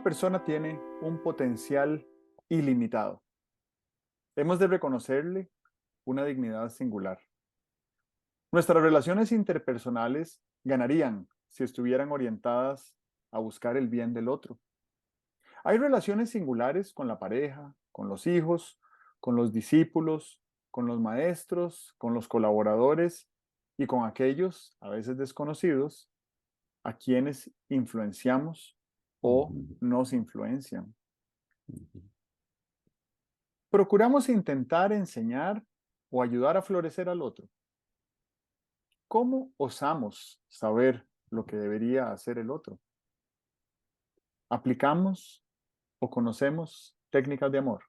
Toda persona tiene un potencial ilimitado. Hemos de reconocerle una dignidad singular. Nuestras relaciones interpersonales ganarían si estuvieran orientadas a buscar el bien del otro. Hay relaciones singulares con la pareja, con los hijos, con los discípulos, con los maestros, con los colaboradores y con aquellos, a veces desconocidos, a quienes influenciamos o Ujú, nos influencian. ujú. Procuramos intentar enseñar o ayudar a florecer al otro. ¿Cómo osamos saber lo que debería hacer el otro? ¿Aplicamos o conocemos técnicas de amor?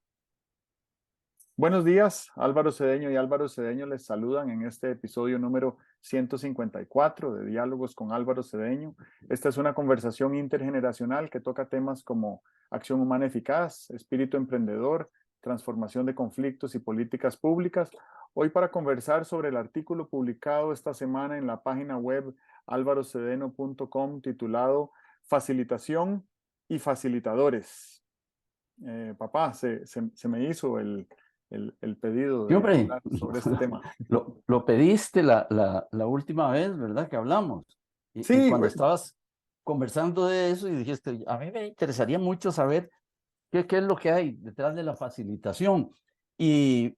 Buenos días, Álvaro Cedeño y Álvaro Cedeño les saludan en este episodio número 154 de Diálogos con Álvaro Cedeño. Esta es una conversación intergeneracional que toca temas como acción humana eficaz, espíritu emprendedor, transformación de conflictos y políticas públicas. Hoy para conversar sobre el artículo publicado esta semana en la página web alvarocedeno.com titulado Facilitación y facilitadores. Papá, se me hizo el pedido Sí, de hombre, hablar sobre este tema. lo pediste la última vez, ¿verdad? Que hablamos. Y Sí, cuando estabas conversando de eso y dijiste, a mí me interesaría mucho saber qué es lo que hay detrás de la facilitación. Y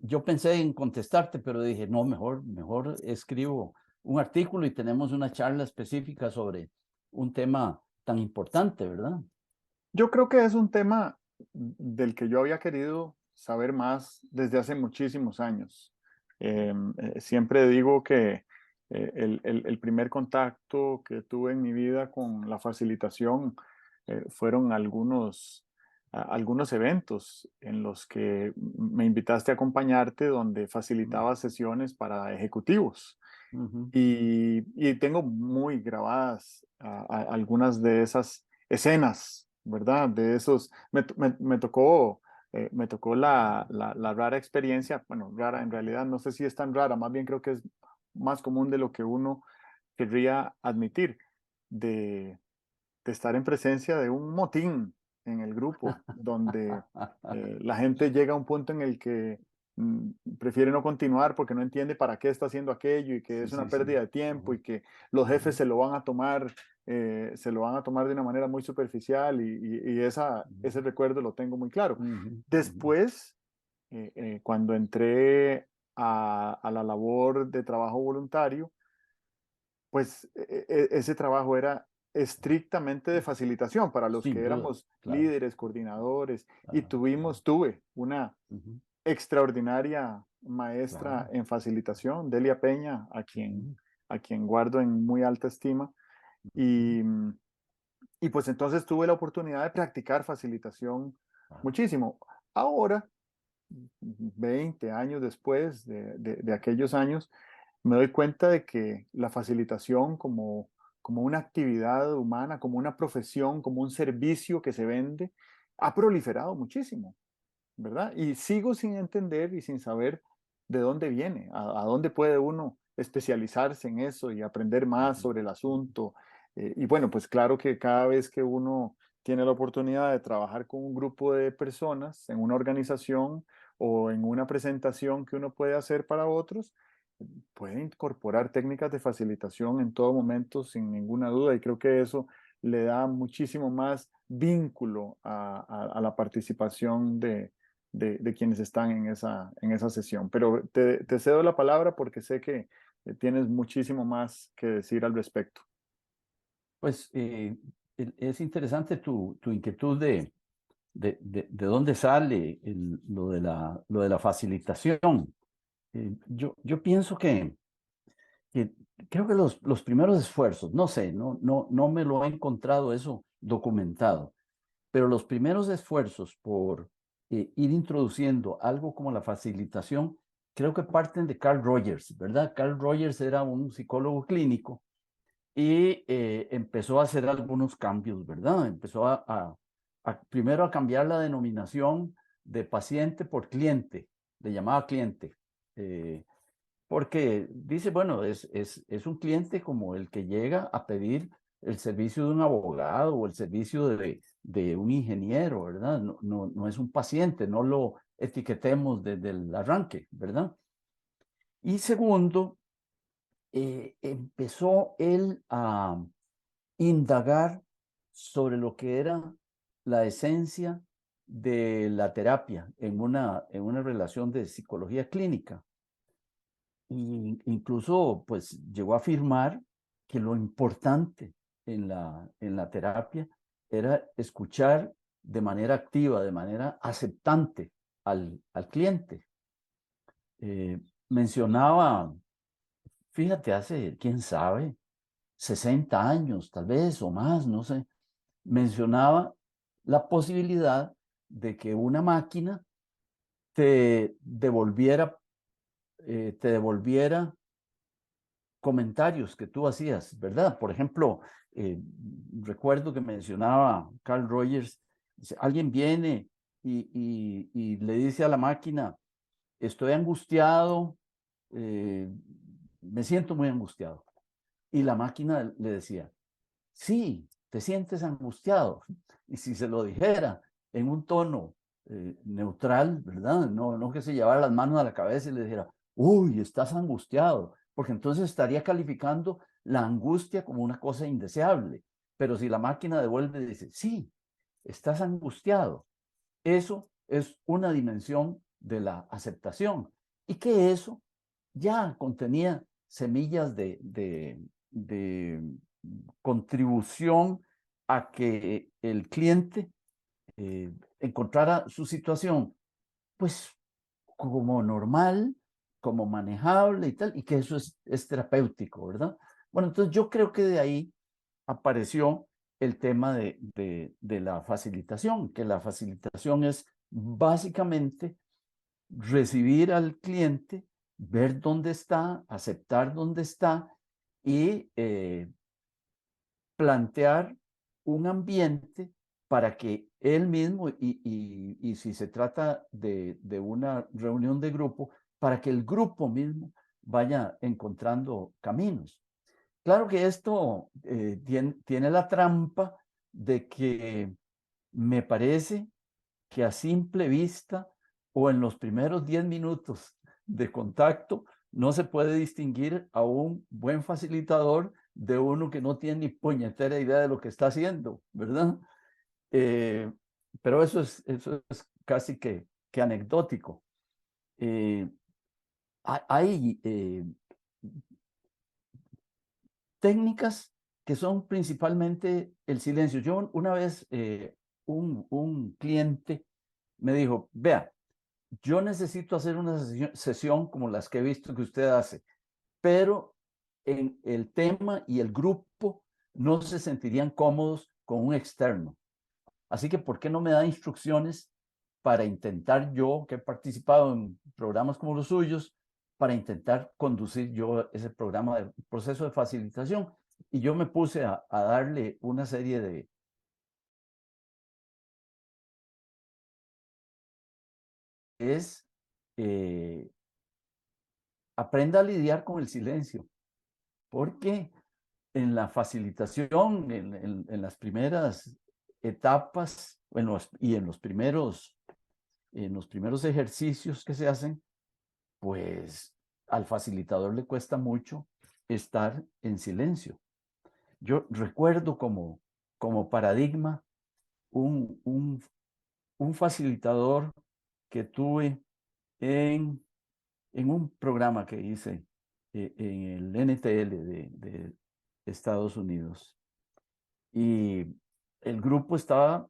yo pensé en contestarte, pero dije, no, mejor escribo un artículo y tenemos una charla específica sobre un tema tan importante, ¿verdad? yo creo que es un tema del que yo había querido saber más desde hace muchísimos años. Siempre digo que el primer contacto que tuve en mi vida con la facilitación fueron algunos eventos en los que me invitaste a acompañarte, donde Mm, facilitaba sesiones para ejecutivos. ujú. Y tengo muy grabadas algunas de esas escenas, ¿verdad? De esos, me tocó la rara experiencia, bueno, rara en realidad, no sé si es tan rara, más bien creo que es más común de lo que uno querría admitir, de, de estar en presencia de un motín en el grupo, donde la gente llega a un punto en el que prefiere no continuar porque no entiende para qué está haciendo aquello y que Sí, es una sí, sí. pérdida de tiempo Ajá, y que los jefes ajá, se lo van a tomar de una manera muy superficial y ese recuerdo lo tengo muy claro. ujú, ujú. Después, cuando entré a la labor de trabajo voluntario, pues ese trabajo era estrictamente de facilitación para los que Sin duda, éramos claro, líderes, coordinadores, y claro, claro. tuve una Ujú, extraordinaria maestra claro. en facilitación, Delia Peña, Ujú, a quien guardo en muy alta estima, ujú, y, y pues entonces tuve la oportunidad de practicar facilitación claro. muchísimo. Ahora, 20 años después de aquellos años, me doy cuenta de que la facilitación como una actividad humana, como una profesión, como un servicio que se vende, ha proliferado muchísimo, ¿verdad? Y sigo sin entender y sin saber de dónde viene, a dónde puede uno especializarse en eso y aprender más Ujú, sobre el ujú, asunto. Y bueno, pues claro que cada vez que uno tiene la oportunidad de trabajar con un grupo de personas en una organización o en una presentación que uno puede hacer para otros, puede incorporar técnicas de facilitación en todo momento sin ninguna duda y creo que eso le da muchísimo más vínculo a la participación de quienes están en esa sesión. Pero te cedo la palabra porque sé que tienes muchísimo más que decir al respecto. Pues es interesante tu inquietud de dónde sale lo de la facilitación. Yo pienso que creo que los primeros esfuerzos, no sé, no me lo he encontrado eso documentado, pero los primeros esfuerzos por ir introduciendo algo como la facilitación, creo que parten de Carl Rogers, ¿verdad? Carl Rogers era un psicólogo clínico y empezó a hacer algunos cambios, ¿verdad? Empezó primero a cambiar la denominación de paciente por cliente, le llamaba cliente, eh, porque dice, bueno, es un cliente como el que llega a pedir el servicio de un abogado o el servicio de un ingeniero, ¿verdad? No es un paciente, no lo etiquetemos desde el arranque, ¿verdad? Y segundo, empezó él a indagar sobre lo que era la esencia de la terapia en una relación de psicología clínica. Y incluso, pues, llegó a afirmar que lo importante en la terapia era escuchar de manera activa, de manera aceptante al cliente. Mencionaba, fíjate, hace, quién sabe, 60 años, tal vez, o más, no sé, mencionaba la posibilidad de que una máquina te devolviera comentarios que tú hacías, ¿verdad? Por ejemplo, recuerdo que mencionaba Carl Rogers, dice, alguien viene y le dice a la máquina, estoy angustiado, eh, me siento muy angustiado. Y la máquina le decía, sí, te sientes angustiado. Y si se lo dijera en un tono neutral, ¿verdad? No que se llevara las manos a la cabeza y le dijera, uy, estás angustiado, porque entonces estaría calificando la angustia como una cosa indeseable. Pero si la máquina devuelve y dice, sí, estás angustiado, eso es una dimensión de la aceptación y que eso ya contenía semillas de contribución a que el cliente encontrara su situación, pues como normal, como manejable y tal, y que eso es terapéutico, ¿verdad? Bueno, entonces yo creo que de ahí apareció el tema de la facilitación, que la facilitación es básicamente recibir al cliente, ver dónde está, aceptar dónde está y plantear un ambiente para que él mismo, y si se trata de una reunión de grupo, para que el grupo mismo vaya encontrando caminos. Claro que esto tiene la trampa de que me parece que a simple vista o en los primeros 10 minutos de contacto no se puede distinguir a un buen facilitador de uno que no tiene ni puñetera idea de lo que está haciendo, ¿verdad? Eh, pero eso es casi que anecdótico. Eh, hay técnicas que son principalmente el silencio. Yo una vez, un cliente me dijo, vea, yo necesito hacer una sesión como las que he visto que usted hace, pero en el tema y el grupo no se sentirían cómodos con un externo. Así que, ¿por qué no me da instrucciones para intentar yo, que he participado en programas como los suyos, para intentar conducir yo ese programa de proceso de facilitación? Y yo me puse a darle una serie de... Es, eh, aprenda a lidiar con el silencio, porque en la facilitación, en las primeras etapas, y en los primeros ejercicios que se hacen, pues al facilitador le cuesta mucho estar en silencio. Yo recuerdo como paradigma un facilitador que tuve en, en un programa que hice en el NTL de Estados Unidos. Y el grupo estaba,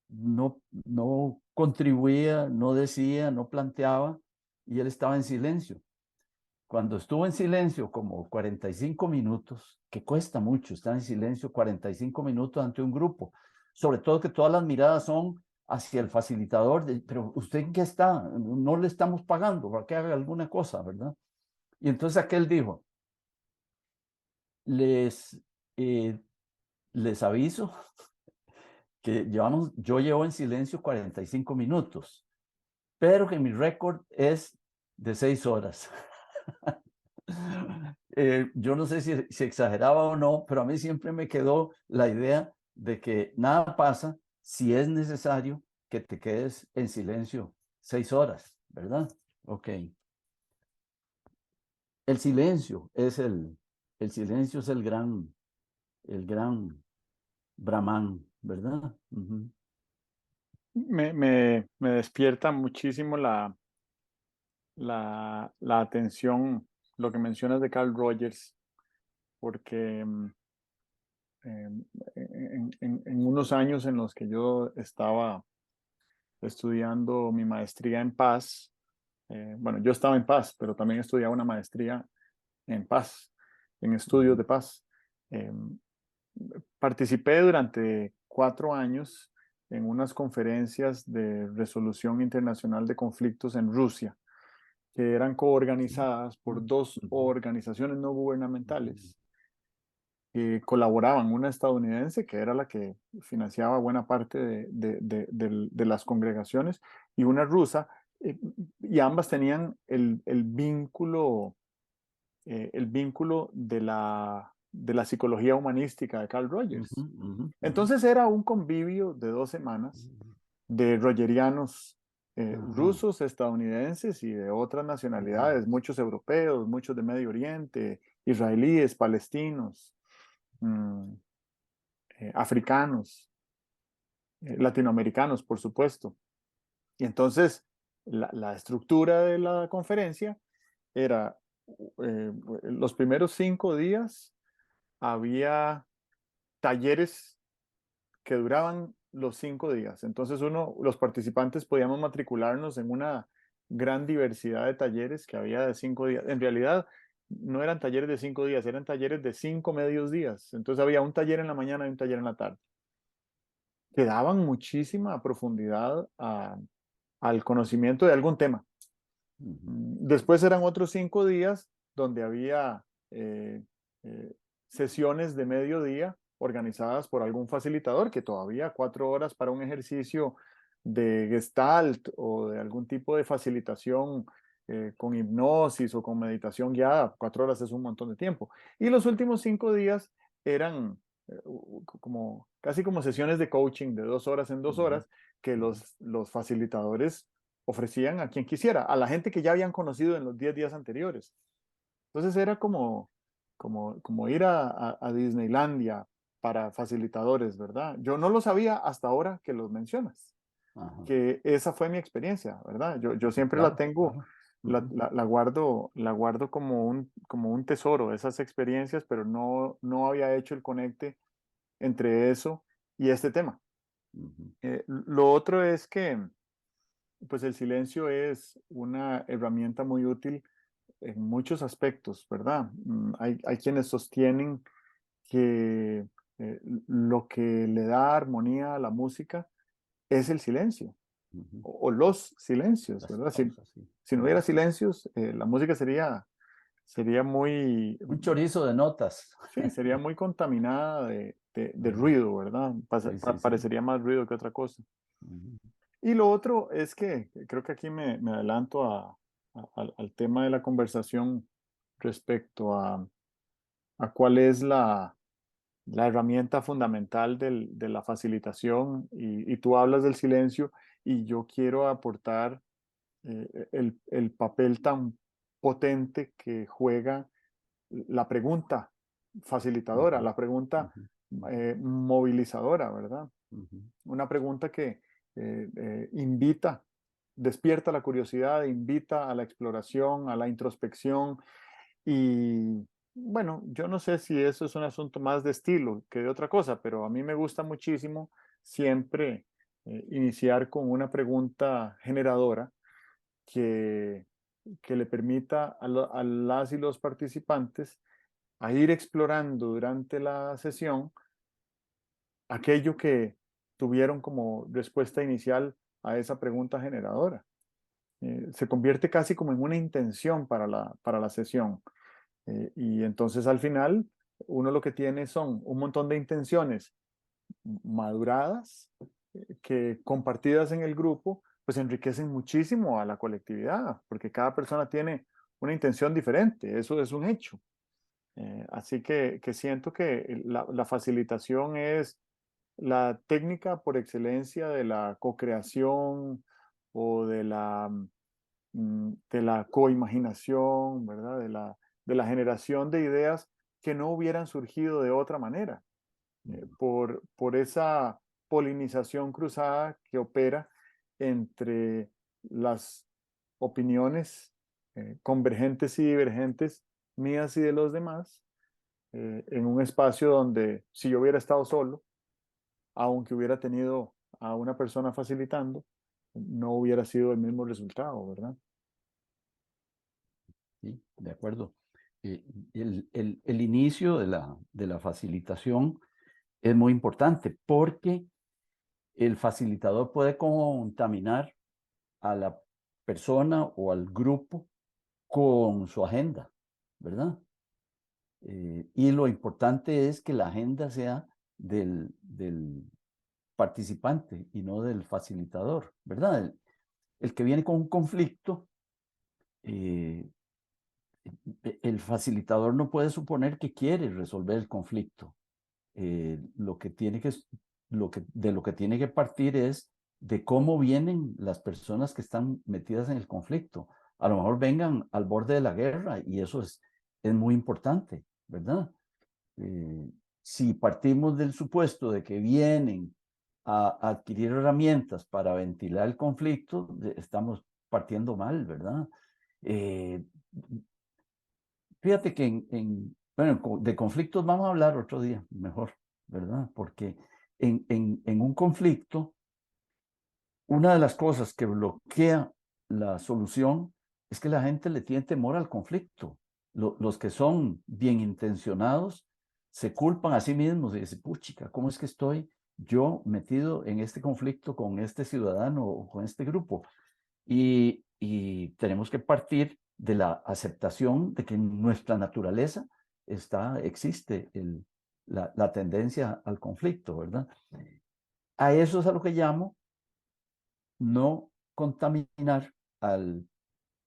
no contribuía, no decía, no planteaba, y él estaba en silencio. Cuando estuvo en silencio como 45 minutos, que cuesta mucho estar en silencio 45 minutos ante un grupo, sobre todo que todas las miradas son hacia el facilitador, pero ¿usted en qué está? No le estamos pagando para que haga alguna cosa, ¿verdad? Y entonces aquel dijo, les, eh, les aviso que yo llevo en silencio 45 minutos, pero que mi récord es de 6 horas. Yo no sé si exageraba o no, pero a mí siempre me quedó la idea de que nada pasa si es necesario que te quedes en silencio 6 horas, ¿verdad? Ok. El silencio es el gran Brahman, ¿verdad? Ujú, Me despierta muchísimo la atención lo que mencionas de Carl Rogers, porque en unos años en los que yo estaba estudiando mi maestría en paz, bueno, yo estaba en paz, pero también estudiaba una maestría en paz, en estudios ujú, de paz. Eh, Participé durante 4 años en unas conferencias de resolución internacional de conflictos en Rusia, que eran sí, coorganizadas por dos ujú, organizaciones no ujú, gubernamentales que colaboraban, una estadounidense, que era la que financiaba buena parte de las congregaciones, y una rusa, eh, y ambas tenían el vínculo de la psicología humanística de Carl ujú, Rogers. ujú, ujú, Entonces era un convivio de 2 semanas ujú. de rogerianos Ajá, rusos, estadounidenses y de otras ujú, nacionalidades, muchos europeos, muchos de Medio Oriente, israelíes, palestinos, mm, africanos, latinoamericanos, por supuesto. Y entonces la estructura de la conferencia era, los primeros 5 días había talleres que duraban los 5 días. Entonces los participantes podíamos matricularnos en una gran diversidad de talleres que había de 5 días. En realidad no eran talleres de 5 días, eran talleres de 5 medios días. Entonces había un taller en la mañana y un taller en la tarde, que daban muchísima profundidad al conocimiento de algún tema. ujú, Después eran otros 5 días donde había eh, sesiones de mediodía organizadas por algún facilitador, que todavía 4 horas para un ejercicio de gestalt o de algún tipo de facilitación con hipnosis o con meditación guiada, 4 horas es un montón de tiempo. Y los últimos 5 días eran casi como sesiones de coaching de 2 horas en dos ujú, horas que ujú, los facilitadores ofrecían a quien quisiera, a la gente que ya habían conocido en los 10 días anteriores. Entonces era como ir a Disneylandia para facilitadores, ¿verdad? Yo no lo sabía hasta ahora que los mencionas, ajá. que esa fue mi experiencia, ¿verdad? Yo Sí, siempre la claro, tengo, claro. la, Ujú, la, la guardo, la guardo como un tesoro, esas experiencias, pero no había hecho el conecte entre eso y este tema. ujú, Lo otro es que, pues el silencio es una herramienta muy útil en muchos aspectos, ¿verdad? Hay quienes sostienen que lo que le da armonía a la música es el silencio ujú. o los silencios, Las ¿verdad? Si, pausas, sí. si no hubiera Ujú. silencios, la música sería muy, Un chorizo de notas. sí, sería muy contaminada de Ajá. ruido, ¿verdad? Sí, sí, sí. Parecería más ruido que otra cosa. Ujú, Y lo otro es que creo que aquí me adelanto al tema de la conversación respecto a cuál es la herramienta fundamental de la facilitación y tú hablas del silencio y yo quiero aportar el papel tan potente que juega la pregunta facilitadora, ujú, la pregunta ujú, ujú, movilizadora, ¿verdad? ujú, Una pregunta que invita, despierta la curiosidad, invita a la exploración, a la introspección y bueno, yo no sé si eso es un asunto más de estilo que de otra cosa, pero a mí me gusta muchísimo siempre iniciar con una pregunta generadora que, que le permita a las y los participantes a ir explorando durante la sesión aquello que tuvieron como respuesta inicial a esa pregunta generadora. Se convierte casi como en una intención para la sesión. Y entonces al final uno lo que tiene son un montón de intenciones maduradas que compartidas en el grupo, pues enriquecen muchísimo a la colectividad, porque cada persona tiene una intención diferente, eso es un hecho. Así que siento que la facilitación es la técnica por excelencia de la co-creación o de la coimaginación, ¿verdad? De la generación de ideas que no hubieran surgido de otra manera, por esa polinización cruzada que opera entre las opiniones convergentes y divergentes mías y de los demás, en un espacio donde si yo hubiera estado solo, aunque hubiera tenido a una persona facilitando, no hubiera sido el mismo resultado, ¿verdad? Sí, de acuerdo. El inicio de la facilitación es muy importante porque el facilitador puede contaminar a la persona o al grupo con su agenda, ¿verdad? Y lo importante es que la agenda sea del participante y no del facilitador, ¿verdad? El que viene con un conflicto, eh, el facilitador no puede suponer que quiere resolver el conflicto. Lo que tiene que, de lo que tiene que partir es de cómo vienen las personas que están metidas en el conflicto. A lo mejor vengan al borde de la guerra y eso es muy importante, ¿verdad? Si partimos del supuesto de que vienen a adquirir herramientas para ventilar el conflicto, estamos partiendo mal, ¿verdad? Eh, Fíjate que bueno, de conflictos vamos a hablar otro día, mejor, ¿verdad? Porque en un conflicto, una de las cosas que bloquea la solución es que la gente le tiene temor al conflicto. Los que son bien intencionados se culpan a sí mismos y dicen, puchica, ¿cómo es que estoy yo metido en este conflicto con este ciudadano o con este grupo? Y tenemos que partir de la aceptación de que en nuestra naturaleza existe la tendencia al conflicto, ¿verdad? A eso es a lo que llamo no contaminar al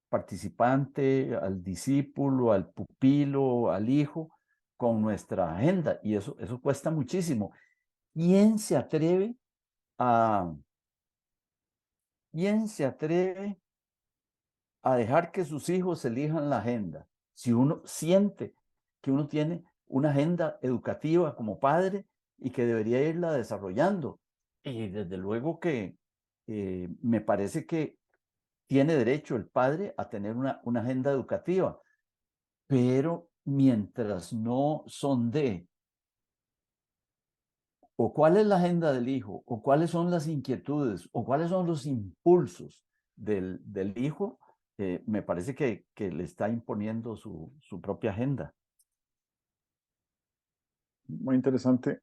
participante, al discípulo, al pupilo, al hijo, con nuestra agenda. Y eso cuesta muchísimo. ¿Quién se atreve a, quién se atreve a dejar que sus hijos elijan la agenda? Si uno siente que uno tiene una agenda educativa como padre y que debería irla desarrollando. Y desde luego que me parece que tiene derecho el padre a tener una agenda educativa, pero mientras no sonde o cuál es la agenda del hijo, o cuáles son las inquietudes, o cuáles son los impulsos del hijo, me parece que le está imponiendo su propia agenda. Muy interesante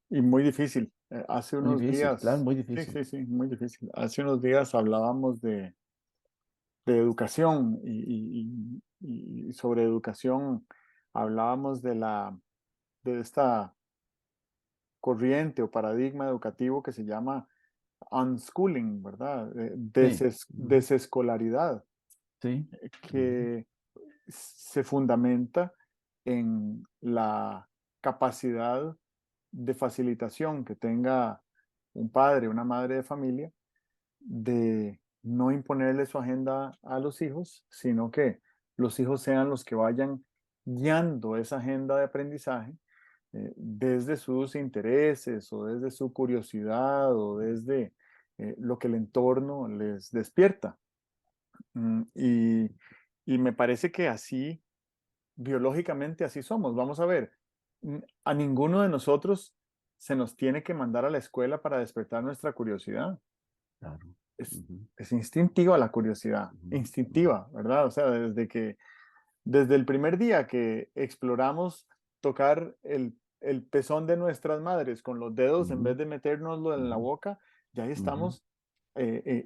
y muy difícil. Hace Muy unos difícil, claro, días, muy sí, difícil. sí, sí, muy difícil. Hace unos días hablábamos de educación y sobre educación hablábamos de esta corriente o paradigma educativo que se llama unschooling, ¿verdad? Sí, Desescolaridad, sí, que se fundamenta en la capacidad de facilitación que tenga un padre, una madre de familia, de no imponerle su agenda a los hijos, sino que los hijos sean los que vayan guiando esa agenda de aprendizaje desde sus intereses o desde su curiosidad o desde lo que el entorno les despierta. Y, y me parece que así, biológicamente, así somos. Vamos a ver, a ninguno de nosotros se nos tiene que mandar a la escuela para despertar nuestra curiosidad. claro. Es, Ujú, es instintiva la curiosidad, ujú, ujú, instintiva, ¿verdad? O sea, desde el primer día que exploramos tocar el pezón de nuestras madres con los dedos en vez ujú, de metérnoslo en la ujú, boca, ya ujú, estamos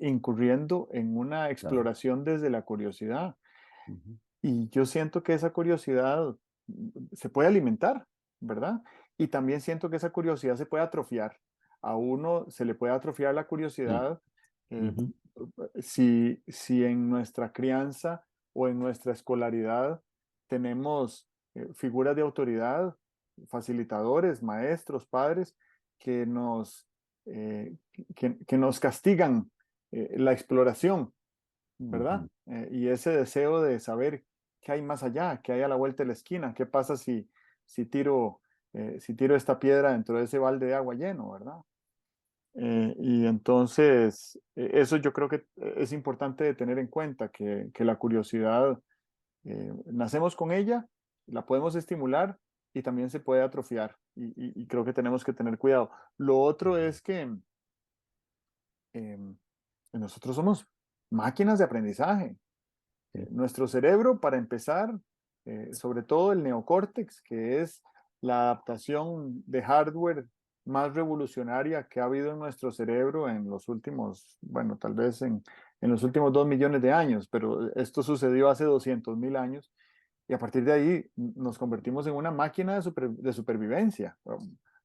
incurriendo en una claro. exploración desde la curiosidad. Ujú, Y yo siento que esa curiosidad se puede alimentar, ¿verdad? Y también siento que esa curiosidad se puede atrofiar. A uno se le puede atrofiar la sí. curiosidad eh, Ujú, si en nuestra crianza o en nuestra escolaridad tenemos figuras de autoridad, facilitadores, maestros, padres, que que nos castigan la exploración, ¿verdad? Ujú. Y ese deseo de saber qué hay más allá, qué hay a la vuelta de la esquina, qué pasa si si tiro esta piedra dentro de ese balde de agua lleno, ¿verdad? Y entonces, eso yo creo que es importante de tener en cuenta, que la curiosidad, nacemos con ella, la podemos estimular y también se puede atrofiar. Y creo que tenemos que tener cuidado. Lo otro es que em, nosotros somos máquinas de aprendizaje. Sí, Nuestro cerebro, para empezar, sobre todo el neocórtex, que es la adaptación de hardware más revolucionaria que ha habido en nuestro cerebro en los últimos, bueno, tal vez en los últimos 2 millones de años, pero esto sucedió hace 200.000 años y a partir de ahí nos convertimos en una máquina de supervivencia.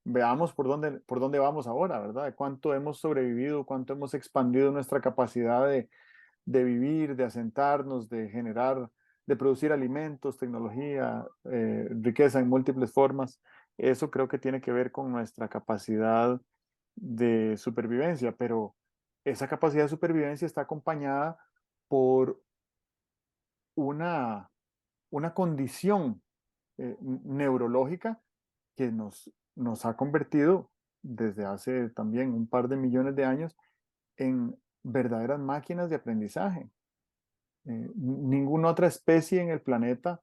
Veamos por dónde vamos ahora, ¿verdad? Cuánto hemos sobrevivido, cuánto hemos expandido nuestra capacidad de vivir, de asentarnos, de generar, de producir alimentos, tecnología, riqueza en múltiples formas. Eso creo que tiene que ver con nuestra capacidad de supervivencia, pero esa capacidad de supervivencia está acompañada por una, una condición neurológica que nos ha convertido desde hace también un par de millones de años en verdaderas máquinas de aprendizaje. Ninguna otra especie en el planeta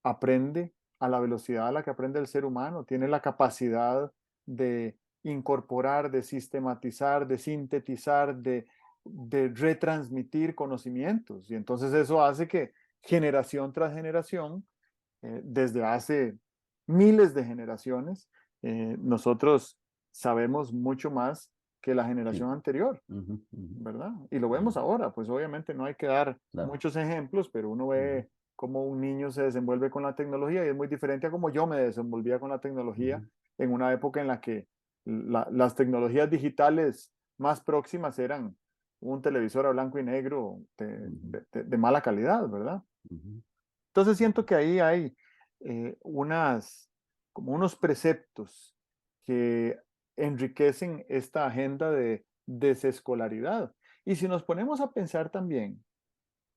aprende a la velocidad a la que aprende el ser humano, tiene la capacidad de incorporar, de sistematizar, de sintetizar, de retransmitir conocimientos. Y entonces eso hace que generación tras generación, desde hace miles de generaciones, nosotros sabemos mucho más que la sí. generación anterior. Ujú, ujú, ¿Verdad? Y lo vemos ujú, ahora, pues obviamente no hay que dar claro. muchos ejemplos, pero uno Ujú, ve cómo un niño se desenvuelve con la tecnología y es muy diferente a cómo yo me desenvolvía con la tecnología ujú, en una época en la que las tecnologías digitales más próximas eran un televisor a blanco y negro ujú, de mala calidad, ¿verdad? ujú, Entonces siento ujú. que ahí hay como unos preceptos que enriquecen esta agenda de desescolaridad. Y si nos ponemos a pensar también,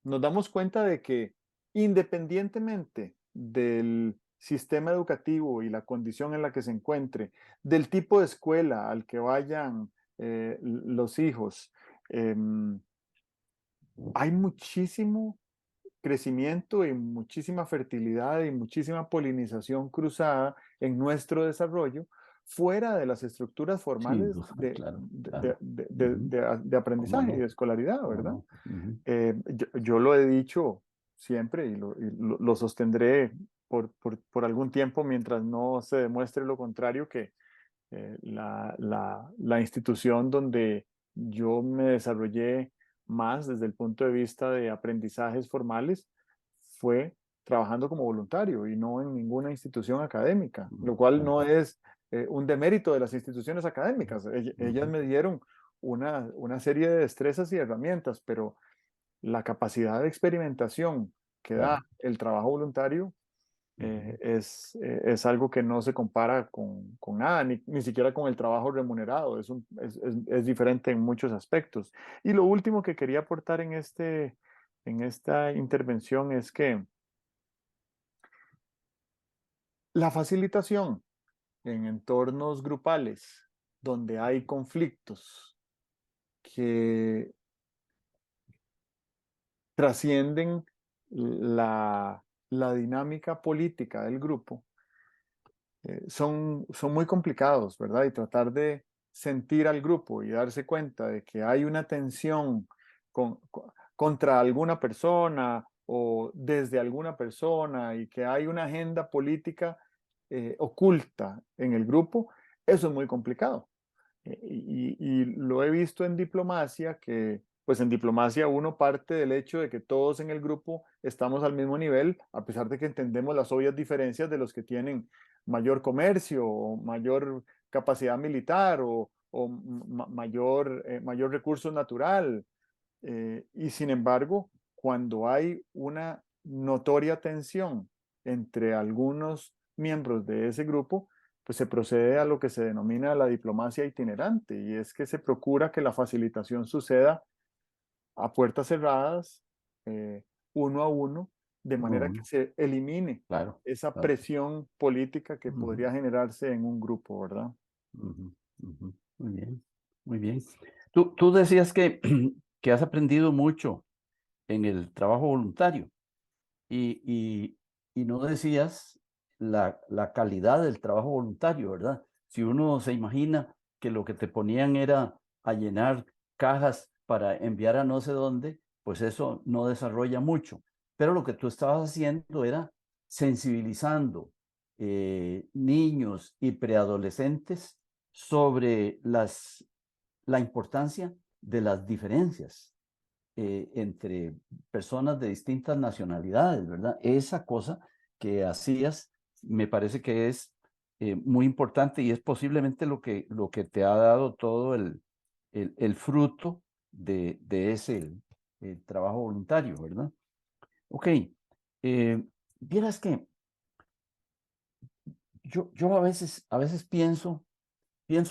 nos damos cuenta de que independientemente del sistema educativo y la condición en la que se encuentre, del tipo de escuela al que vayan los hijos, em, hay muchísimo crecimiento y muchísima fertilidad y muchísima polinización cruzada en nuestro desarrollo fuera de las estructuras Sin formales duda, claro, claro. Ujú. de ¿Cómo aprendizaje y de no? escolaridad, ¿Cómo ¿verdad? no? Ujú, Yo lo he dicho siempre y lo sostendré por algún tiempo mientras no se demuestre lo contrario, que la institución donde yo me desarrollé más desde el punto de vista de aprendizajes formales fue trabajando como voluntario y no en ninguna institución académica, ujú, lo cual no ujú, es un demérito de las instituciones académicas. Ellas ujú, me dieron una serie de destrezas y herramientas, pero la capacidad de experimentación que da claro. el trabajo voluntario Ujú, es algo que no se compara con nada, ni siquiera con el trabajo remunerado, es diferente en muchos aspectos. Y lo último que quería aportar en esta intervención es que la facilitación en entornos grupales donde hay conflictos que trascienden la dinámica política del grupo, son muy complicados, ¿verdad? Y tratar de sentir al grupo y darse cuenta de que hay una tensión contra alguna persona o desde alguna persona y que hay una agenda política oculta en el grupo, eso es muy complicado. Y lo he visto en diplomacia, que pues en diplomacia uno parte del hecho de que todos en el grupo estamos al mismo nivel, a pesar de que entendemos las obvias diferencias de los que tienen mayor comercio o mayor capacidad militar o mayor recurso natural. Y sin embargo, cuando hay una notoria tensión entre algunos miembros de ese grupo, pues se procede a lo que se denomina la diplomacia itinerante, y es que se procura que la facilitación suceda a puertas cerradas, uno a uno, de uno a manera que uno. se elimine Claro, esa claro. presión política que Ujú, podría generarse en un grupo, ¿verdad? ujú, ujú. Muy bien, muy bien. Tú decías que, que has aprendido mucho en el trabajo voluntario y, y, y no decías la calidad del trabajo voluntario, ¿verdad? Si uno se imagina que lo que te ponían era a llenar cajas para enviar a no sé dónde, pues eso no desarrolla mucho. Pero lo que tú estabas haciendo era sensibilizando niños y preadolescentes sobre la importancia de las diferencias entre personas de distintas nacionalidades, ¿verdad? Esa cosa que hacías me parece que es muy importante y es posiblemente lo que te ha dado todo el fruto de ese trabajo voluntario, ¿verdad? Ok, vieras que yo a veces pienso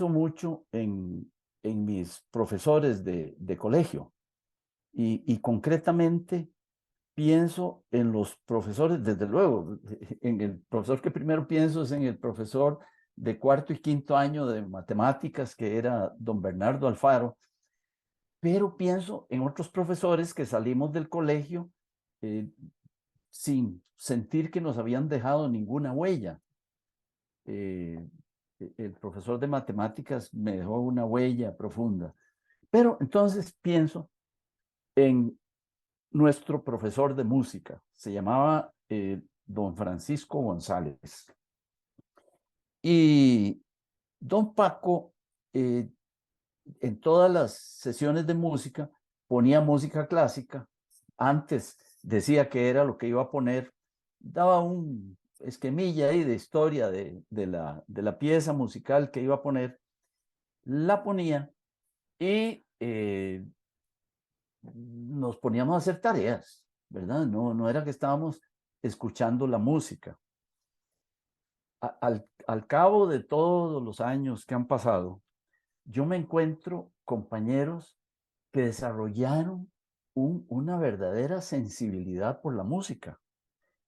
mucho en mis profesores de colegio y concretamente pienso en los profesores, desde luego, en el profesor que primero pienso es en el profesor de cuarto y quinto año de matemáticas, que era don Bernardo Alfaro, pero pienso en otros profesores que salimos del colegio eh, sin sentir que nos habían dejado ninguna huella. Eh, el profesor de matemáticas me dejó una huella profunda. Pero entonces pienso en nuestro profesor de música. Se llamaba don Francisco González. Y don Paco, eh, en todas las sesiones de música, ponía música clásica. Antes decía que era lo que iba a poner. Daba un esquemilla ahí de historia de la pieza musical que iba a poner. La ponía y nos poníamos a hacer tareas, ¿verdad? No era que estábamos escuchando la música. Al cabo de todos los años que han pasado, yo me encuentro compañeros que desarrollaron una verdadera sensibilidad por la música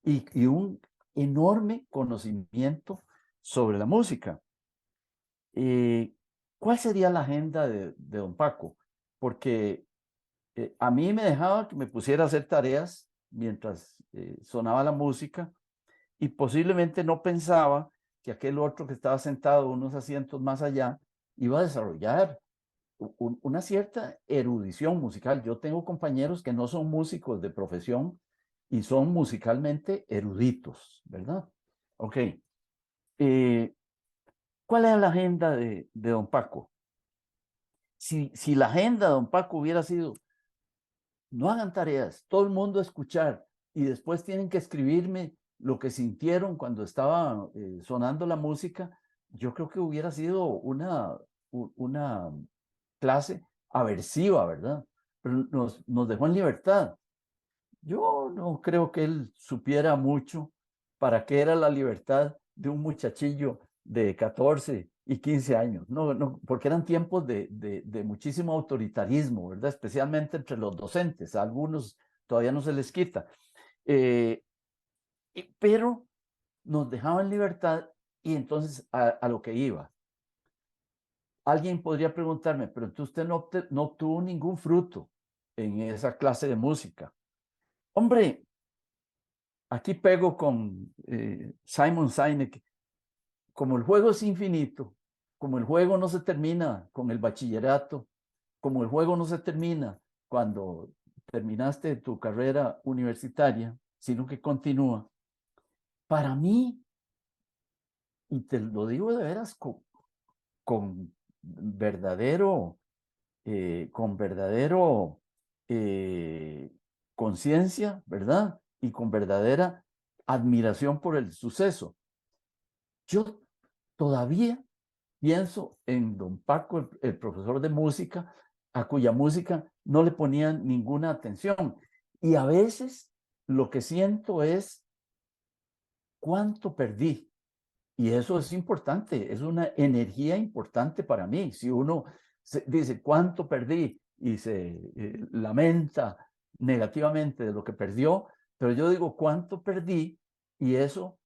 y un enorme conocimiento sobre la música. Eh, ¿Cuál sería la agenda de don Paco? Porque a mí me dejaba que me pusiera a hacer tareas mientras sonaba la música y posiblemente no pensaba que aquel otro que estaba sentado unos asientos más allá iba a desarrollar una cierta erudición musical. Yo tengo compañeros que no son músicos de profesión y son musicalmente eruditos, ¿verdad? Ok. ¿Cuál es la agenda de don Paco? Si la agenda de don Paco hubiera sido no hagan tareas, todo el mundo a escuchar y después tienen que escribirme lo que sintieron cuando estaba sonando la música, yo creo que hubiera sido una clase aversiva, ¿verdad? Pero nos dejó en libertad. Yo no creo que él supiera mucho para qué era la libertad de un muchachillo de 14 y 15 años. No, porque eran tiempos de muchísimo autoritarismo, ¿verdad? Especialmente entre los docentes. A algunos todavía no se les quita. Eh, pero nos dejaban libertad y entonces a lo que iba. Alguien podría preguntarme, pero entonces usted no obtuvo ningún fruto en esa clase de música. Hombre, aquí pego con Simon Sinek, como el juego es infinito, como el juego no se termina con el bachillerato, como el juego no se termina cuando terminaste tu carrera universitaria, sino que continúa. Para mí, y te lo digo de veras con verdadero, con verdadero conciencia, ¿verdad? Y con verdadera admiración por el suceso. Yo todavía pienso en don Paco, el profesor de música, a cuya música no le ponían ninguna atención. Y a veces lo que siento es ¿cuánto perdí? Y eso es importante, es una energía importante para mí. Si uno dice, ¿cuánto perdí? Y se lamenta negativamente de lo que perdió, pero yo digo, ¿cuánto perdí? Y eso,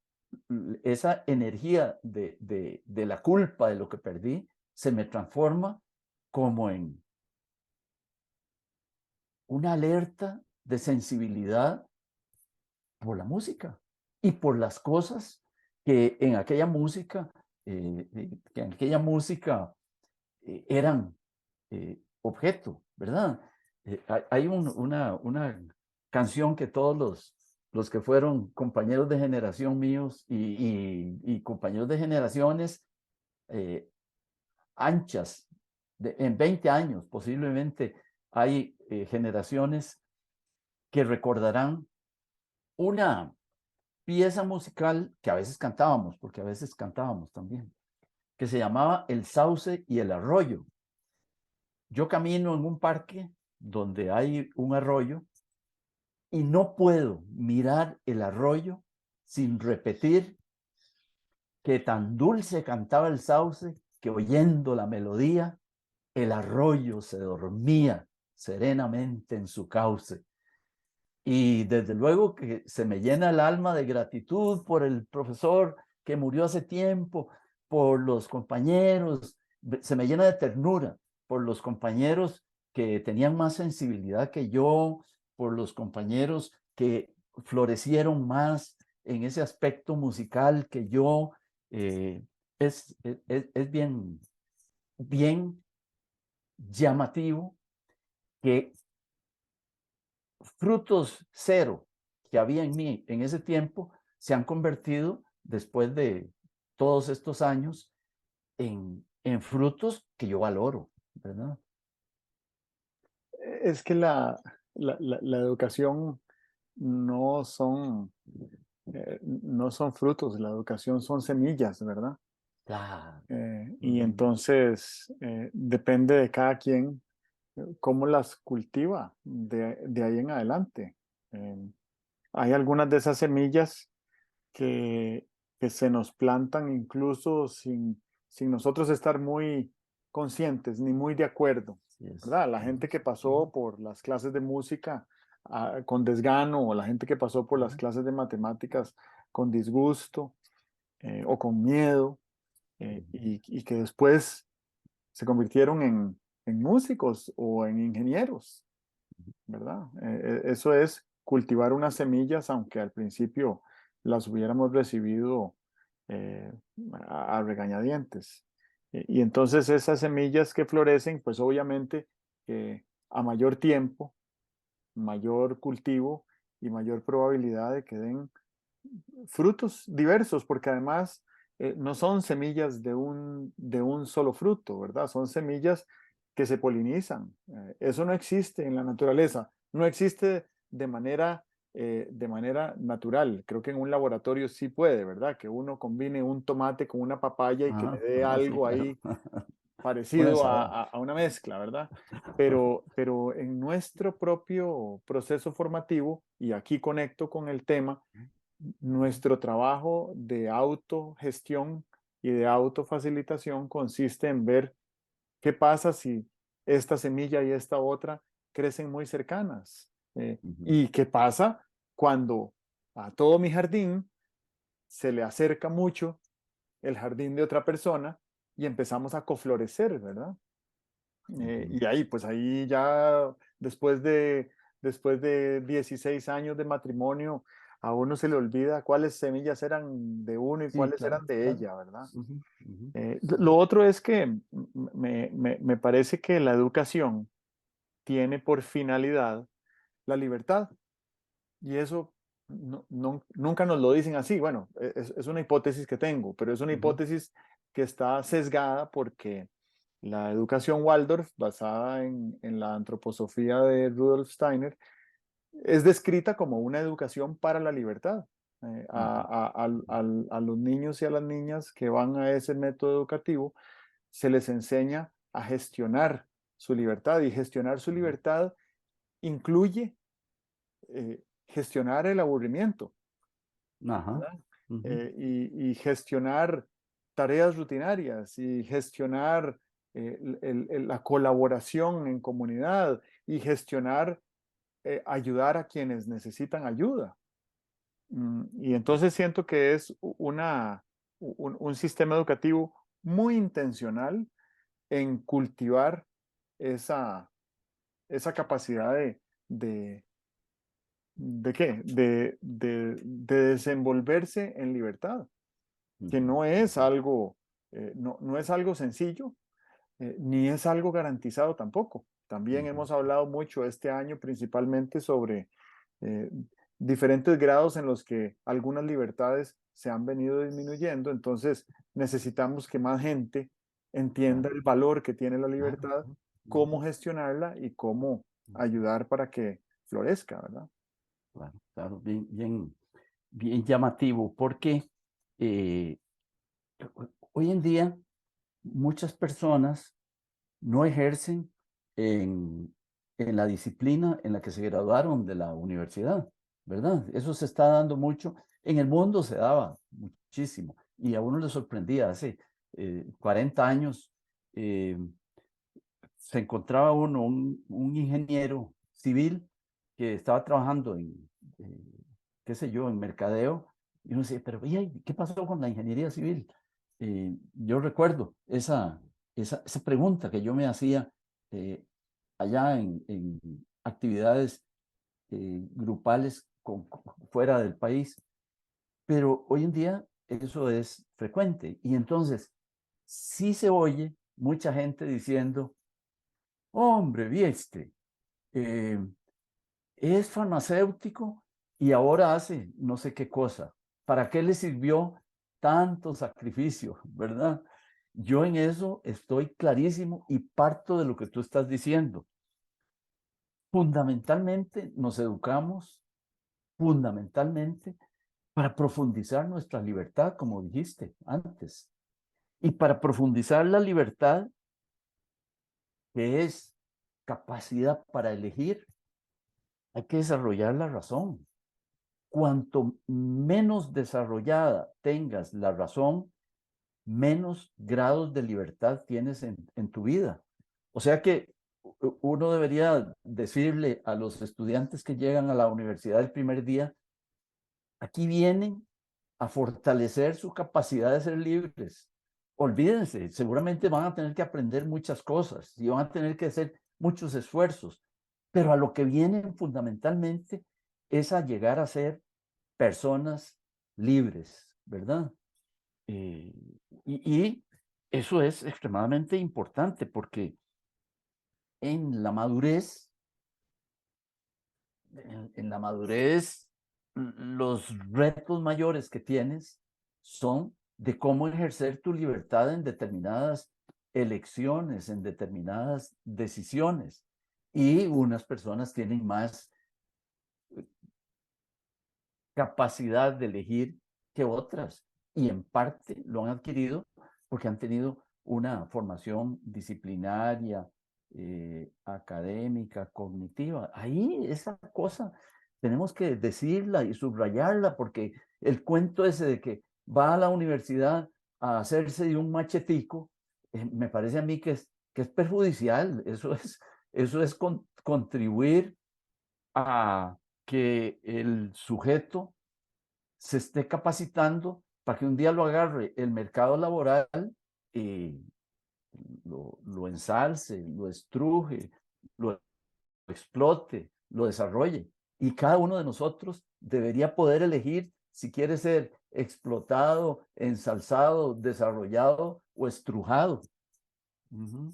esa energía de la culpa de lo que perdí, se me transforma como en una alerta de sensibilidad por la música y por las cosas que en aquella música eran objeto, ¿verdad? Hay una canción que todos los que fueron compañeros de generación míos y compañeros de generaciones eh, anchas, en 20 años posiblemente hay generaciones que recordarán una pieza musical que a veces cantábamos, porque a veces cantábamos también, que se llamaba El Sauce y el Arroyo. Yo camino en un parque donde hay un arroyo y no puedo mirar el arroyo sin repetir que tan dulce cantaba el sauce que oyendo la melodía, el arroyo se dormía serenamente en su cauce. Y desde luego que se me llena el alma de gratitud por el profesor que murió hace tiempo, por los compañeros, se me llena de ternura por los compañeros que tenían más sensibilidad que yo, por los compañeros que florecieron más en ese aspecto musical que yo. eh, es bien, bien llamativo que frutos cero que había en mí en ese tiempo se han convertido, después de todos estos años, en frutos que yo valoro, ¿verdad? Es que la educación no son, no son frutos, la educación son semillas, ¿verdad? Claro. Y Ujú, entonces depende de cada quien cómo las cultiva de ahí en adelante. Eh, Hay algunas de esas semillas que, que se nos plantan incluso sin nosotros estar muy conscientes ni muy de acuerdo, así es. ¿verdad? La gente que pasó Ujú, por las clases de música con desgano, o la gente que pasó por las ujú, clases de matemáticas con disgusto o con miedo, ujú, y que después se convirtieron en músicos o en ingenieros, ¿verdad? Eso es cultivar unas semillas, aunque al principio las hubiéramos recibido eh, a regañadientes. Y entonces esas semillas que florecen, pues obviamente a mayor tiempo, mayor cultivo y mayor probabilidad de que den frutos diversos, porque además no son semillas de un solo fruto, ¿verdad? Son semillas que se polinizan. Eso no existe en la naturaleza, no existe de manera natural. Creo que en un laboratorio sí puede, ¿verdad? Que uno combine un tomate con una papaya y que le ajá, dé ajá, sí, algo claro. ahí Una parecido ensalada. a una mezcla, ¿verdad? Pero en nuestro propio proceso formativo, y aquí conecto con el tema, nuestro trabajo de autogestión y de autofacilitación consiste en ver qué pasa si esta semilla y esta otra crecen muy cercanas. Ujú, Y qué pasa cuando a todo mi jardín se le acerca mucho el jardín de otra persona y empezamos a coflorecer, ¿verdad? ujú. Y ahí, pues ahí ya después de 16 años de matrimonio, a uno se le olvida cuáles semillas eran de uno y Sí, cuáles claro, eran de claro. ella, ¿verdad? Ujú, ujú, Lo otro es que me parece que la educación tiene por finalidad la libertad, y eso nunca nos lo dicen así. Bueno, es una hipótesis que tengo, pero es una ujú, hipótesis que está sesgada porque la educación Waldorf, basada en la antroposofía de Rudolf Steiner, es descrita como una educación para la libertad. ujú, A los niños y a las niñas que van a ese método educativo se les enseña a gestionar su libertad, y gestionar su ujú. libertad incluye gestionar el aburrimiento, Ajá, ¿verdad? ujú, y gestionar tareas rutinarias y gestionar la colaboración en comunidad y gestionar, ayudar a quienes necesitan ayuda. Y entonces siento que es un sistema educativo muy intencional en cultivar esa, esa capacidad de, ¿de qué? De desenvolverse en libertad, que ujú, no es ujú, algo, no es algo sencillo, ni es algo garantizado tampoco. También ujú. hemos hablado mucho este año principalmente sobre eh, diferentes grados en los que algunas libertades se han venido disminuyendo, entonces necesitamos que más gente entienda Claro, el valor que tiene la claro, libertad, claro. Ujú, cómo gestionarla y cómo ujú. ayudar para que florezca, ¿verdad? Claro, claro, bien, bien, bien llamativo, porque eh, hoy en día muchas personas no ejercen en la disciplina en la que se graduaron de la universidad, ¿verdad? Eso se está dando mucho. En el mundo se daba muchísimo y a uno le sorprendía. Hace 40 años eh, se encontraba uno, un ingeniero civil que estaba trabajando qué sé yo, en mercadeo, y uno decía, pero oye, ¿qué pasó con la ingeniería civil? Yo recuerdo esa pregunta que yo me hacía eh, allá en actividades grupales fuera del país, pero hoy en día eso es frecuente. Y entonces, sí se oye mucha gente diciendo, hombre, viste, eh, es farmacéutico y ahora hace no sé qué cosa. ¿Para qué le sirvió tanto sacrificio, verdad? Yo en eso estoy clarísimo y parto de lo que tú estás diciendo. Fundamentalmente nos educamos, fundamentalmente, para profundizar nuestra libertad, como dijiste antes. Y para profundizar la libertad, que es capacidad para elegir, hay que desarrollar la razón. Cuanto menos desarrollada tengas la razón, menos grados de libertad tienes en tu vida. O sea que uno debería decirle a los estudiantes que llegan a la universidad el primer día, aquí vienen a fortalecer su capacidad de ser libres. Olvídense, seguramente van a tener que aprender muchas cosas y van a tener que hacer muchos esfuerzos, pero a lo que vienen fundamentalmente es a llegar a ser personas libres, ¿verdad? Eh, y eso es extremadamente importante porque en la madurez, en la madurez, los retos mayores que tienes son de cómo ejercer tu libertad en determinadas elecciones, en determinadas decisiones. Y unas personas tienen más capacidad de elegir que otras. Y en parte lo han adquirido porque han tenido una formación disciplinaria, académica, cognitiva. Ahí esa cosa tenemos que decirla y subrayarla porque el cuento ese de que va a la universidad a hacerse de un machetico, me parece a mí que es perjudicial. Eso es contribuir a que el sujeto se esté capacitando para que un día lo agarre el mercado laboral y lo ensalce, lo estruje, lo explote, lo desarrolle. Y cada uno de nosotros debería poder elegir si quiere ser explotado, ensalzado, desarrollado o estrujado. Ujú,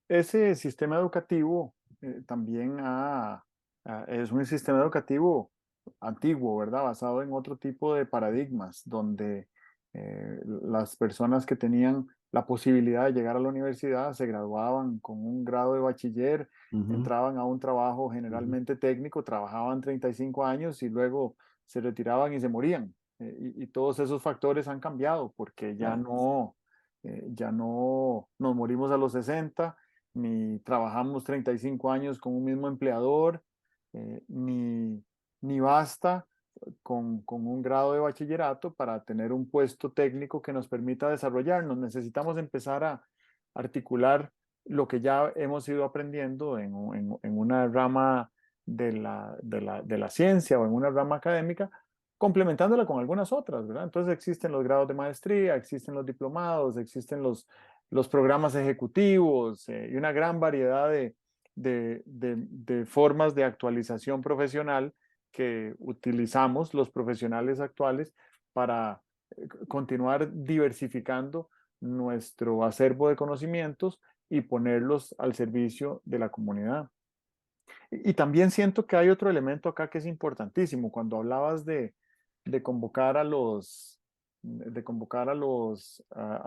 Ese sistema educativo también es un sistema educativo antiguo, ¿verdad? Basado en otro tipo de paradigmas, donde las personas que tenían la posibilidad de llegar a la universidad se graduaban con un grado de bachiller, ujú, entraban a un trabajo ujú, generalmente técnico, trabajaban 35 años y luego se retiraban y se morían. Y todos esos factores han cambiado porque claro. ya no nos morimos a los 60 ni trabajamos 35 años con un mismo empleador, ni basta con un grado de bachillerato para tener un puesto técnico que nos permita desarrollarnos. Necesitamos empezar a articular lo que ya hemos ido aprendiendo en una rama de la ciencia o en una rama académica, complementándola con algunas otras, ¿verdad? Entonces existen los grados de maestría, existen los diplomados, existen los programas ejecutivos y una gran variedad de formas de actualización profesional que utilizamos los profesionales actuales para continuar diversificando nuestro acervo de conocimientos y ponerlos al servicio de la comunidad. Y también siento que hay otro elemento acá que es importantísimo. Cuando hablabas de convocar a a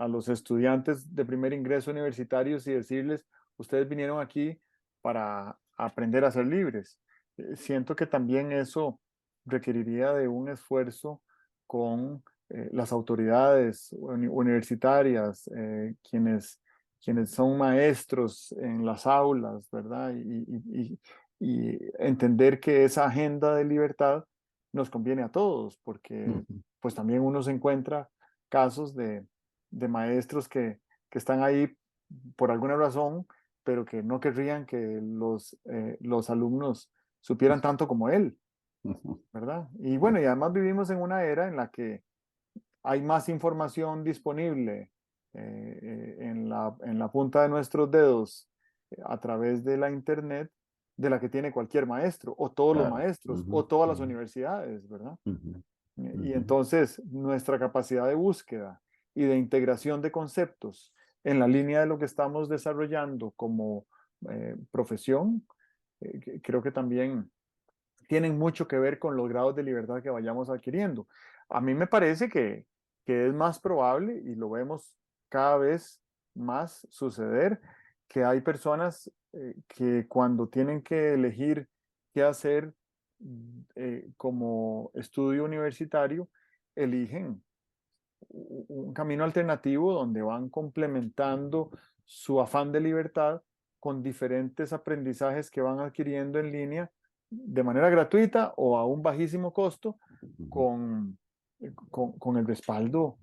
los estudiantes de primer ingreso universitarios y decirles, ustedes vinieron aquí para aprender a ser libres. Siento que también eso requeriría de un esfuerzo con las autoridades universitarias, quienes son maestros en las aulas, ¿verdad? Y entender que esa agenda de libertad nos conviene a todos, porque Ujú. pues también uno se encuentra casos de maestros que están ahí por alguna razón, pero que no querrían que los alumnos supieran tanto como él, Ujú. ¿verdad? Y bueno, y además vivimos en una era en la que hay más información disponible en la punta de nuestros dedos a través de la Internet de la que tiene cualquier maestro, o todos los Claro. maestros, Ujú, o todas las ujú, universidades, ¿verdad? ujú, Y ujú. entonces nuestra capacidad de búsqueda y de integración de conceptos en la línea de lo que estamos desarrollando como profesión, creo que también tienen mucho que ver con los grados de libertad que vayamos adquiriendo. A mí me parece que es más probable, y lo vemos cada vez más suceder, que hay personas que cuando tienen que elegir qué hacer como estudio universitario, eligen un camino alternativo donde van complementando su afán de libertad con diferentes aprendizajes que van adquiriendo en línea de manera gratuita o a un bajísimo costo Ujú. con, con el respaldo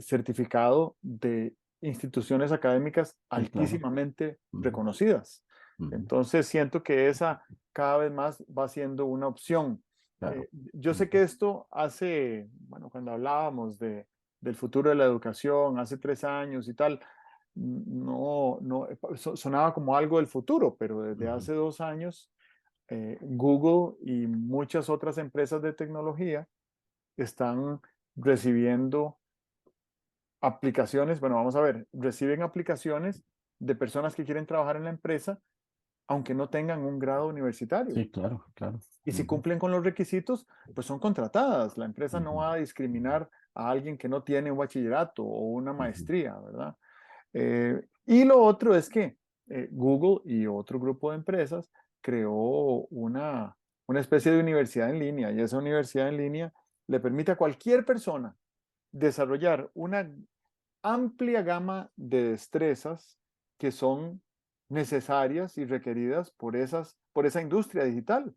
certificado de instituciones académicas Sí, claro. altísimamente Ujú, reconocidas. ujú. Entonces siento que esa cada vez más va siendo una opción. Claro. Yo sé Ujú, que esto hace, bueno, cuando hablábamos del futuro de la educación hace 3 años y tal, no, sonaba como algo del futuro, pero desde ujú. hace 2 años, Google y muchas otras empresas de tecnología están recibiendo aplicaciones, bueno, vamos a ver, reciben aplicaciones de personas que quieren trabajar en la empresa, aunque no tengan un grado universitario. Sí, claro, claro. Y si Ujú, cumplen con los requisitos, pues son contratadas. La empresa no ujú, va a discriminar a alguien que no tiene un bachillerato o una ujú. maestría, ¿verdad? Y lo otro es que Google y otro grupo de empresas creó una especie de universidad en línea, y esa universidad en línea le permite a cualquier persona desarrollar una amplia gama de destrezas que son necesarias y requeridas por esa industria digital.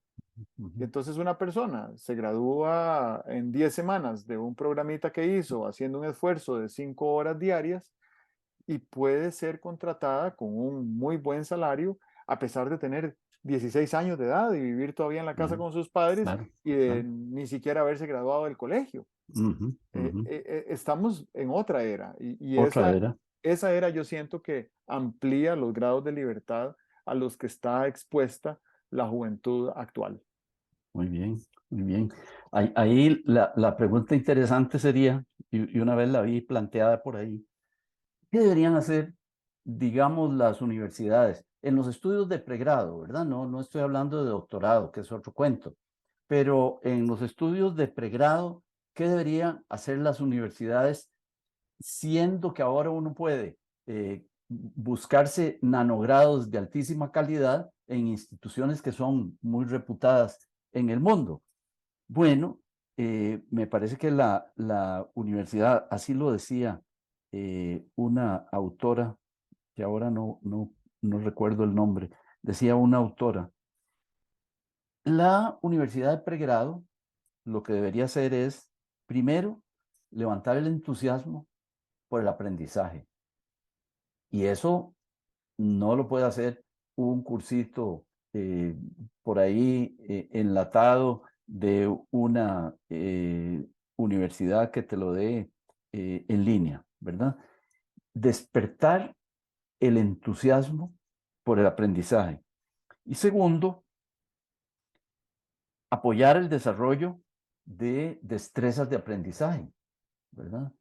Y Ujú. entonces una persona se gradúa en 10 semanas de un programita que hizo haciendo un esfuerzo de 5 horas diarias y puede ser contratada con un muy buen salario a pesar de tener 16 años de edad y vivir todavía en la casa Ujú. con sus padres Claro, y de claro. ni siquiera haberse graduado del colegio. Ujú, ujú. Estamos en otra era y Otra era. esa era yo siento que amplía los grados de libertad a los que está expuesta la juventud actual. Muy bien, muy bien. Ahí la pregunta interesante sería, y una vez la vi planteada por ahí, ¿qué deberían hacer, digamos, las universidades en los estudios de pregrado, ¿verdad? No, no estoy hablando de doctorado, que es otro cuento, pero en los estudios de pregrado, ¿qué deberían hacer las universidades, siendo que ahora uno puede buscarse nanogrados de altísima calidad en instituciones que son muy reputadas en el mundo? Bueno, me parece que la universidad, así lo decía una autora, que ahora no recuerdo el nombre, decía una autora, la universidad de pregrado lo que debería hacer es, primero, levantar el entusiasmo por el aprendizaje. Y eso no lo puede hacer un cursito por ahí enlatado de una universidad que te lo dé en línea, ¿verdad? Despertar el entusiasmo por el aprendizaje. Y segundo, apoyar el desarrollo de destrezas de aprendizaje, ¿verdad?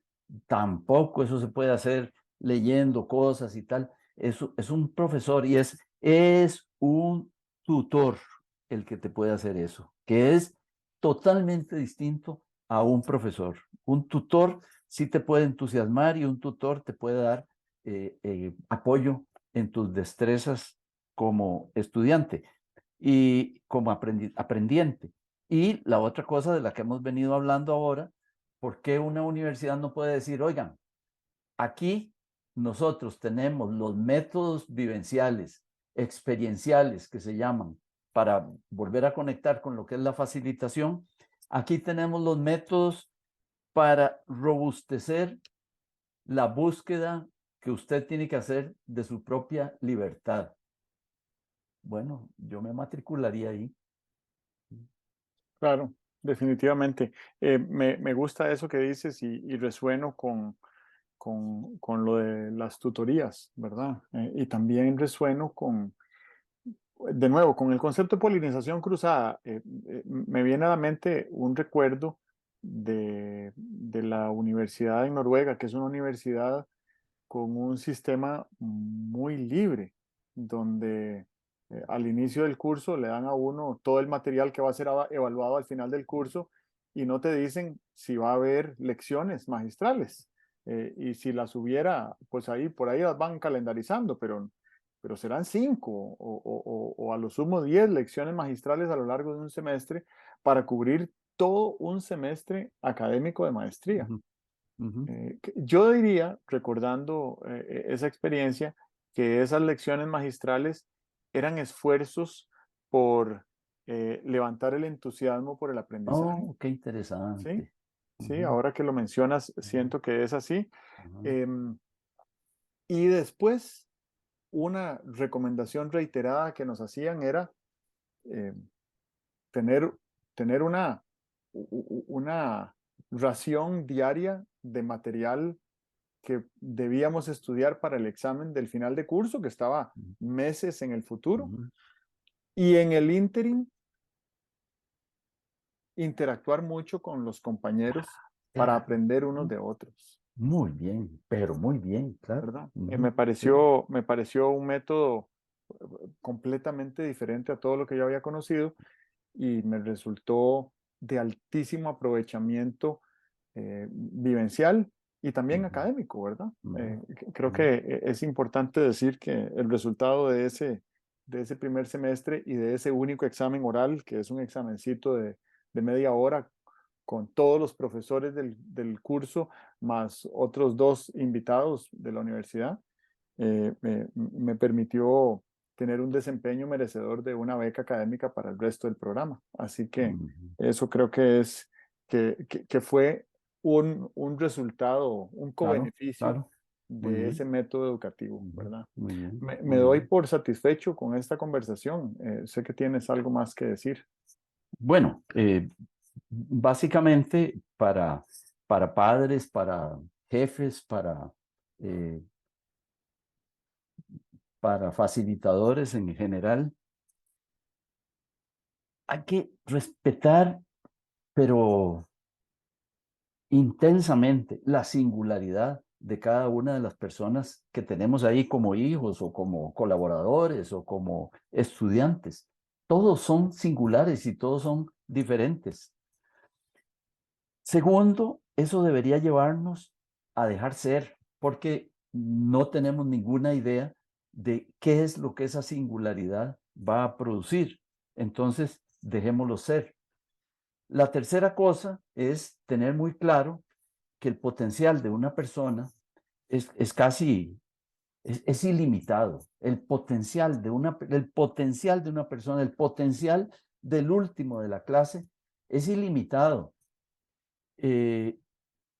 Tampoco eso se puede hacer leyendo cosas y tal. Eso es un profesor y es un tutor el que te puede hacer eso, que es totalmente distinto a un profesor. Un tutor sí te puede entusiasmar y un tutor te puede dar apoyo en tus destrezas como estudiante y como aprendiente. Y la otra cosa de la que hemos venido hablando ahora, ¿por qué una universidad no puede decir, oigan, aquí nosotros tenemos los métodos vivenciales, experienciales que se llaman, para volver a conectar con lo que es la facilitación? Aquí tenemos los métodos para robustecer la búsqueda que usted tiene que hacer de su propia libertad. Bueno, yo me matricularía ahí. Claro, definitivamente. Me gusta eso que dices y resueno con lo de las tutorías, ¿verdad? Y también resueno de nuevo, con el concepto de polinización cruzada. Me viene a la mente un recuerdo de la universidad en Noruega, que es una universidad con un sistema muy libre, donde al inicio del curso le dan a uno todo el material que va a ser evaluado al final del curso y no te dicen si va a haber lecciones magistrales. Y si las hubiera, pues ahí por ahí las van calendarizando, pero serán 5 o a lo sumo 10 lecciones magistrales a lo largo de un semestre para cubrir todo un semestre académico de maestría. Ujú, ujú. Yo diría, recordando esa experiencia, que esas lecciones magistrales eran esfuerzos por levantar el entusiasmo por el aprendizaje. Oh, qué ¿Sí? interesante. Sí, Ujú, ahora que lo mencionas, ujú, siento que es así. ujú. Em, y después, una recomendación reiterada que nos hacían era em, tener, tener una ración diaria de material que debíamos estudiar para el examen del final de curso, que estaba meses en el futuro, Ujú. y en el ínterin interactuar mucho con los compañeros para Claro, aprender unos ujú. de otros, Muy bien, pero muy bien, claro. ¿verdad? Ujú, sí. Me pareció un método completamente diferente a todo lo que yo había conocido y me resultó de altísimo aprovechamiento vivencial y también Ujú, académico, ¿verdad? ujú, Creo ujú, que es importante decir que el resultado de ese primer semestre y de ese único examen oral, que es un examencito de media hora con todos los profesores del curso, más otros 2 invitados de la universidad, me permitió tener un desempeño merecedor de una beca académica para el resto del programa. Así que ujú, eso creo que que fue un resultado, un claro, cobeneficio claro. Muy de ese bien. método educativo, Ujú, ¿verdad? muy bien, Me muy doy bien. por satisfecho con esta conversación. Sé que tienes algo más que decir. Bueno, básicamente para padres, para jefes, eh, para facilitadores en general, hay que respetar, pero intensamente, la singularidad de cada una de las personas que tenemos ahí como hijos o como colaboradores o como estudiantes. Todos son singulares y todos son diferentes. Segundo, eso debería llevarnos a dejar ser, porque no tenemos ninguna idea de qué es lo que esa singularidad va a producir. Entonces, dejémoslo ser. La tercera cosa es tener muy claro que el potencial de una persona es casi, es ilimitado. El potencial de una persona, el potencial del último de la clase es ilimitado.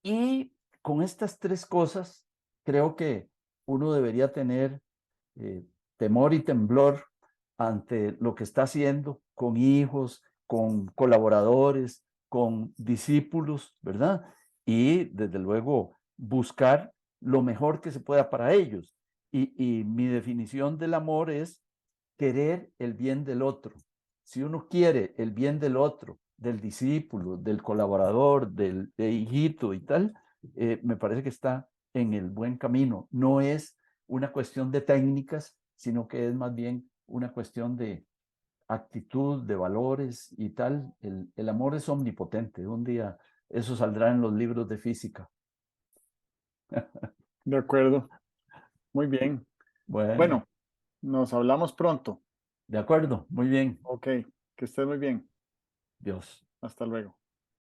Y con estas tres cosas, creo que uno debería tener temor y temblor ante lo que está haciendo con hijos, con colaboradores, con discípulos, ¿verdad? Y desde luego buscar lo mejor que se pueda para ellos. Y mi definición del amor es querer el bien del otro. Si uno quiere el bien del otro, del discípulo, del colaborador, del hijito y tal, me parece que está en el buen camino. No es una cuestión de técnicas, sino que es más bien una cuestión de actitud, de valores y tal. El amor es omnipotente. Un día eso saldrá en los libros de física. De acuerdo. Muy bien. Bueno, Bueno, nos hablamos pronto. de acuerdo, muy bien. Ok, que estés muy bien. Dios. Hasta luego.